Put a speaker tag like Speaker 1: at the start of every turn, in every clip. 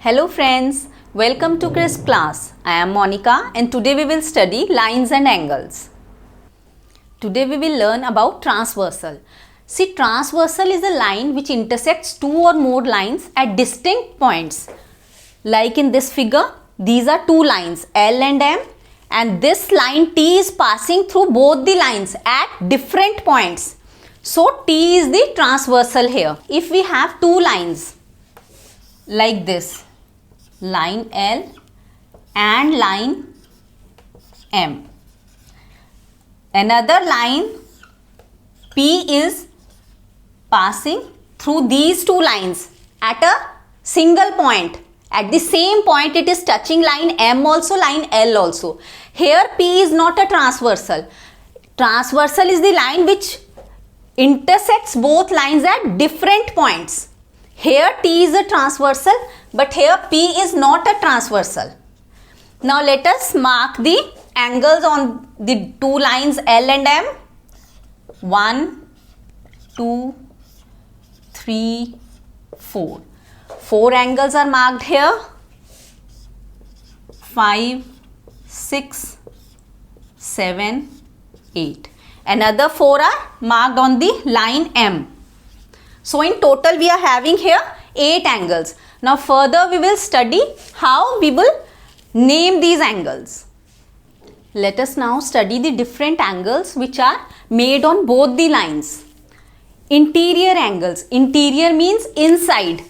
Speaker 1: Hello friends, welcome to Crisp class. I am Monica and today we will study lines and angles. Today we will learn about transversal. See, transversal is a line which intersects two or more lines at distinct points. Like in this figure, these are two lines L and M, and this line T is passing through both the lines at different points. So T is the transversal here. If we have two lines like this, line L and line M. Another line P is passing through these two lines at a single point. At the same point it is touching line M also, line L also. Here P is not a transversal. Transversal is the line which intersects both lines at different points. Here T is a transversal, but here P is not a transversal. Now let us mark the angles on the two lines L and M. 1, 2, 3, 4. 4 angles are marked here. 5, 6, 7, 8. Another 4 are marked on the line M. So in total we are having here 8 angles. Now further we will study how we will name these angles. Let us now study the different angles which are made on both the lines. Interior angles. Interior means inside.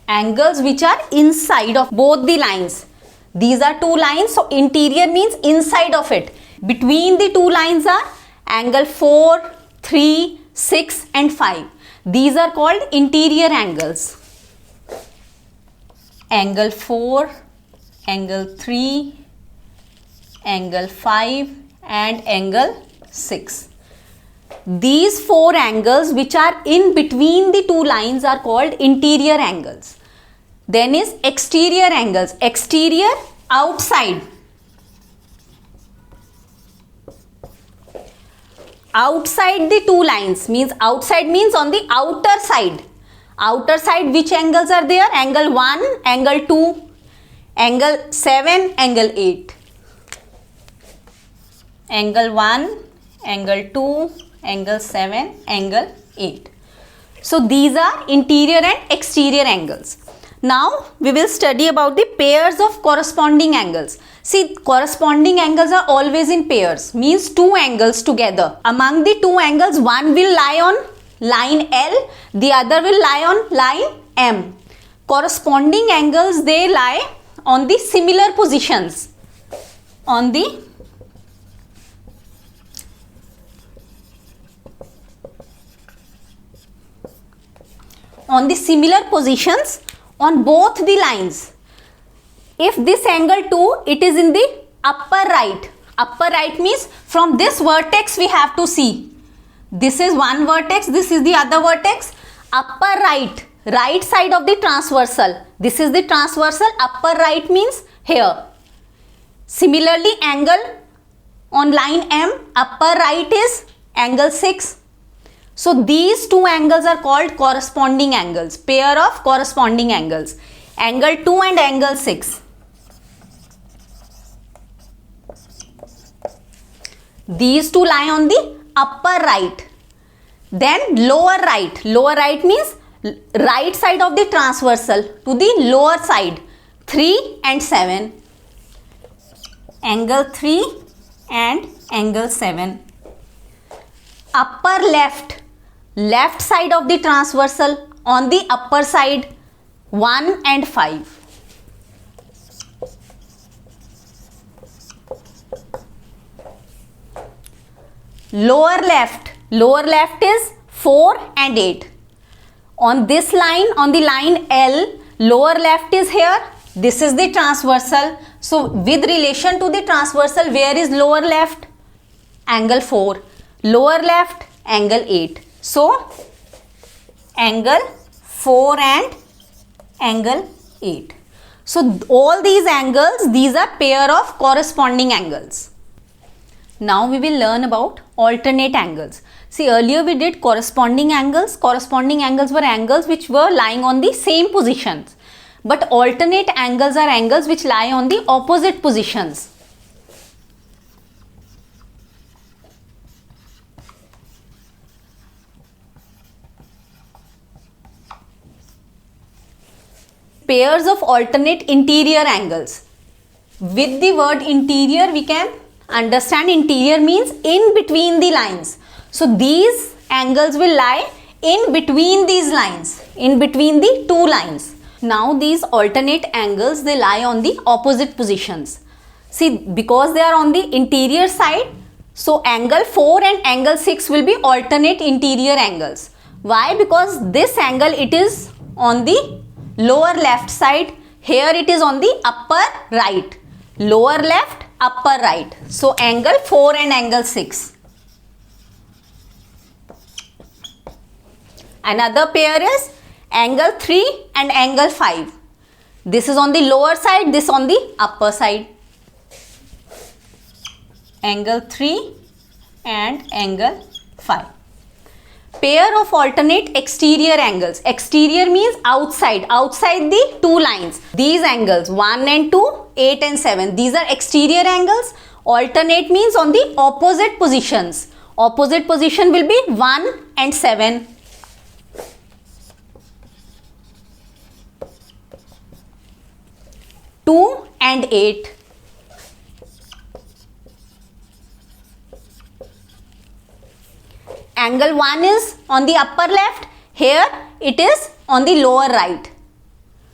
Speaker 1: Angles which are inside of both the lines. These are two lines, so interior means inside of it. Between the two lines are angle 4, 3, 6 and 5. These are called interior angles. Angle 4, angle 3, angle 5 and angle 6. These 4 angles which are in between the two lines are called interior angles. Then is exterior angles. Exterior, outside. Outside the two lines means outside means on the outer side. Outer side, which angles are there? Angle 1, angle 2, angle 7, angle 8. Angle 1, angle 2, angle 7, angle 8. So these are interior and exterior angles. Now we will study about the pairs of corresponding angles. See, corresponding angles are always in pairs, means two angles together. Among the two angles, one will lie on line L, the other will lie on line M. Corresponding angles, they lie on the similar positions. On the similar positions on both the lines. If this angle 2, it is in the upper right. Upper right means from this vertex we have to see. This is one vertex, this is the other vertex. Upper right, right side of the transversal. This is the transversal, upper right means here. Similarly, angle on line M, upper right is angle 6. So these two angles are called corresponding angles, pair of corresponding angles. Angle 2 and angle 6. These two lie on the upper right. Then lower right. Lower right means right side of the transversal to the lower side. 3 and 7. Angle 3 and angle 7. Upper left. Left side of the transversal on the upper side. 1 and 5. Lower left. Lower left is 4 and 8. On this line, on the line L, lower left is here. This is the transversal. So with relation to the transversal, where is lower left? Angle 4. Lower left, angle 8. So angle 4 and angle 8. So all these angles, these are pair of corresponding angles. Now we will learn about alternate angles. See, earlier we did corresponding angles. Corresponding angles were angles which were lying on the same positions. But alternate angles are angles which lie on the opposite positions. Pairs of alternate interior angles. With the word interior, we can understand interior means in between the lines. So these angles will lie in between these lines, in between the two lines. Now these alternate angles, they lie on the opposite positions. See, because they are on the interior side, so angle 4 and angle 6 will be alternate interior angles. Why? Because this angle, it is on the lower left side, here it is on the upper right. Lower left, upper right. So angle 4 and angle 6. Another pair is angle 3 and angle 5. This is on the lower side, this on the upper side. Angle 3 and angle 5. Pair of alternate exterior angles. Exterior means outside the two lines. These angles 1 and 2, 8 and 7. These are exterior angles. Alternate means on the opposite positions. Opposite position will be 1 and 7. Two and 8. Angle 1 is on the upper left, here it is on the lower right.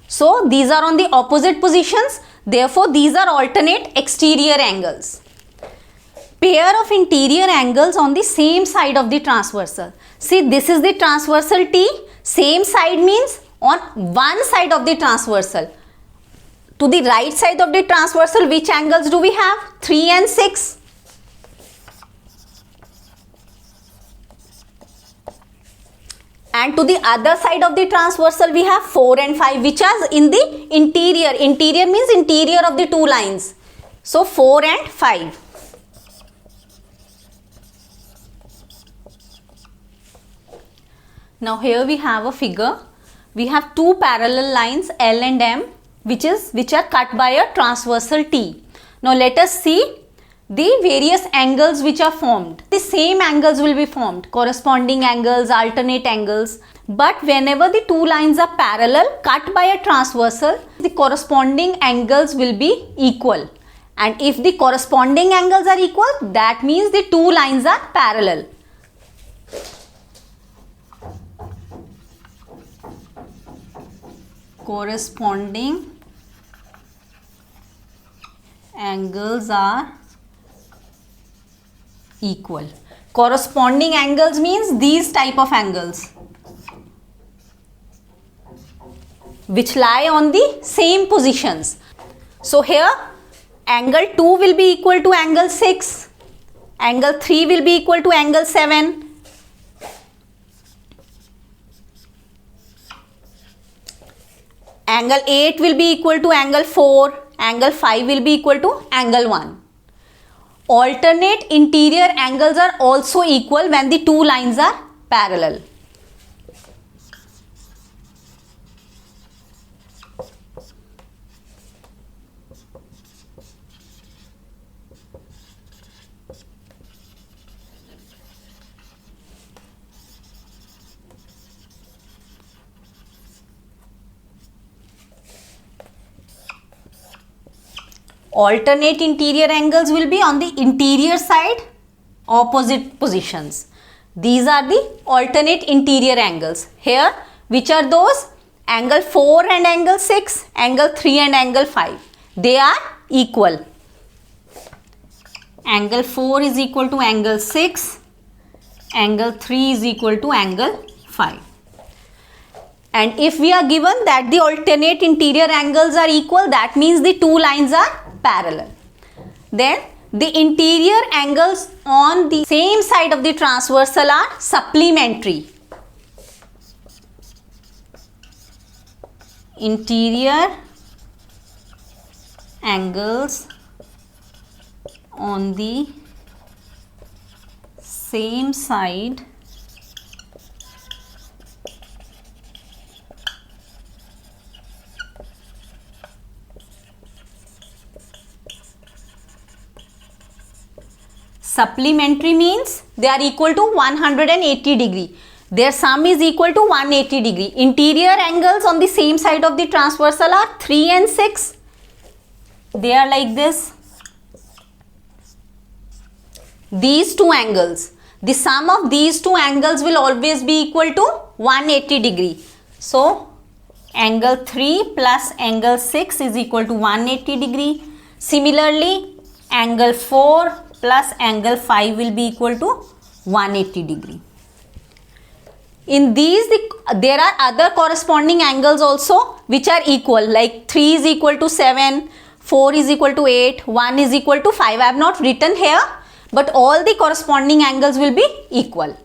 Speaker 1: So these are on the opposite positions, therefore these are alternate exterior angles. Pair of interior angles on the same side of the transversal. See, this is the transversal T, same side means on one side of the transversal. To the right side of the transversal, which angles do we have? 3 and 6. And to the other side of the transversal, we have 4 and 5, which are in the interior. Interior means interior of the two lines. So 4 and 5. Now here we have a figure. We have two parallel lines L and M, which are cut by a transversal T. Now let us see the various angles which are formed. The same angles will be formed, corresponding angles, alternate angles. But whenever the two lines are parallel, cut by a transversal, the corresponding angles will be equal. And if the corresponding angles are equal, that means the two lines are parallel. Corresponding angles are equal. Corresponding angles means these type of angles which lie on the same positions. So here angle 2 will be equal to angle 6, angle 3 will be equal to angle 7, angle 8 will be equal to angle 4, angle 5 will be equal to angle 1. Alternate interior angles are also equal when the two lines are parallel. Alternate interior angles will be on the interior side, opposite positions. These are the alternate interior angles. Here, which are those? Angle 4 and angle 6, angle 3 and angle 5. They are equal. Angle 4 is equal to angle 6, angle 3 is equal to angle 5. And if we are given that the alternate interior angles are equal, that means the two lines are parallel. Then the interior angles on the same side of the transversal are supplementary. Interior angles on the same side Supplementary means they are equal to 180 degree. Their sum is equal to 180 degree. Interior angles on the same side of the transversal are 3 and 6. They are like this. These two angles, the sum of these two angles will always be equal to 180 degree. So angle 3 plus angle 6 is equal to 180 degree. Similarly, angle 4 plus angle 5 will be equal to 180 degree. In these, there are other corresponding angles also which are equal, like 3 is equal to 7, 4 is equal to 8, 1 is equal to 5. I have not written here, but all the corresponding angles will be equal.